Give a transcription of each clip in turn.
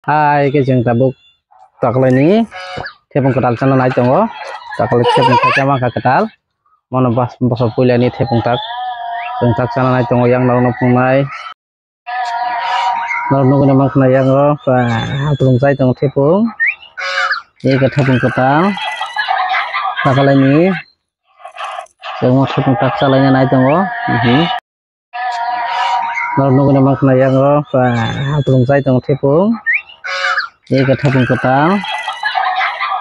Hai cái jeng tabuk taklay ni tepung ketal channel nai tongo taklay tepung kacama ka ketal mono bas bosok puila ni tepung tak channel nai tongo yang lalu nopung nai lalu nunggu namang kena yang lo tepung sai tongo tepung ini ke tepung ketal taklay ni semua tepung tak channel nai tongo lalu nunggu namang kena yang lo tepung sai tongo tepung ini ke tepung ketal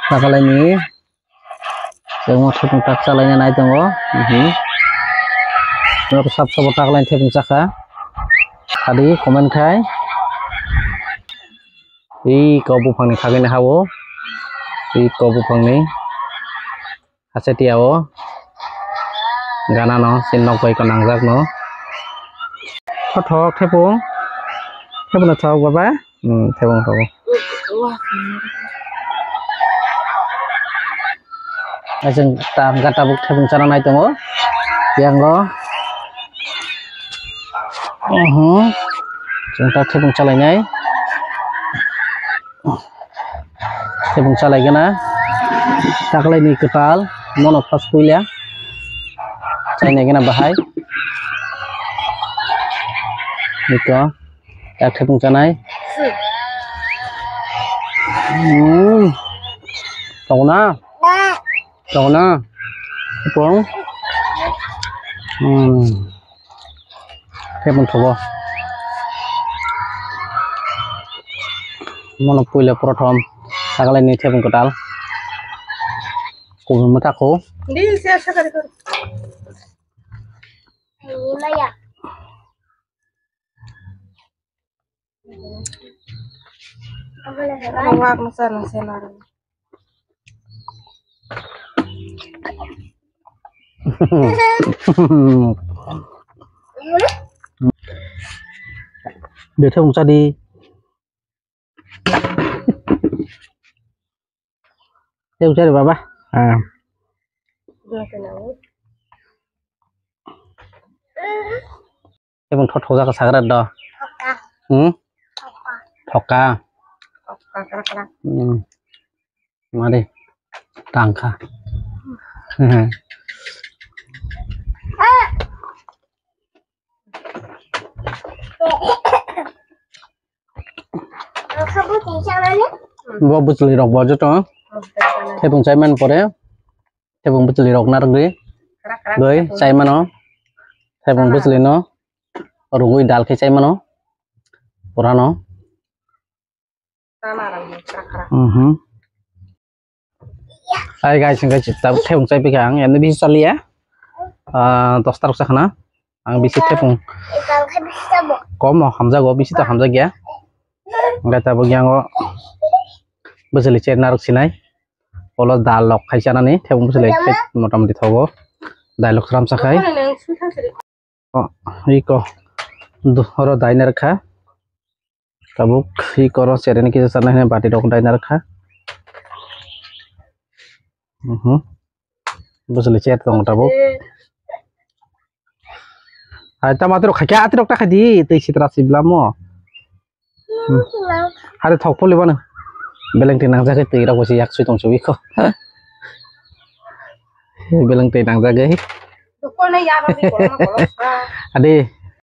takalay ni semua tepung tak salahnya naik tunggu lalu sab takalay tepung saka tadi komen kai kau bupang ni kagin hawo kau bupang ni hasetiawo gana no sinok bai konang jak no thok tepung na thok baba tepung thok Ajeng kata buk tepung cara naik tongo yang lo jeng tepung calai nyai tepung calai gana taklay ni ketal mono pas puila cai nyai gana bahai niko tak tepung canai Tahu na, tepung, tepung thabo, mono puila prothom, takalay ni tepung ketal, kubur mata ko. Hindi siya kari ko. Hindi maya. Ang wag mo sana senarang. Để thông ra đi theo ra được bà cái bằng thoát ra cái sáng ra đó thọc ca mà đi tàng ca Bawa bujli rok bawa jodoh, tepung caiman pore, tepung bujli rok narik deh, gue caiman no, tepung bujli no, rugui dal ke caiman no, pura no, Hai guys, tepung cai pegang, yang ini bisa lihat, toaster sana, ang bisa tepung, komo hamzah go bisa hamzah ya. Enggak tahu yang kok bisa licin narik sini, kalau dalok kayak mana nih, tepung bisa licin, motam di togo, dalok seram sakai, oh, iko, orang diner kah, tabuk, iko orang sering kita sana nih, bati dok diner kah, bisa licin dong tabuk, ada mati dok, kayak ati dok tak di, itu isi terasi belamo. Hari thok poli bana beleng tinang jaga tira ko si yak sui tong suwi ko beleng tinang jaga Dukol na yaman ni ko. ade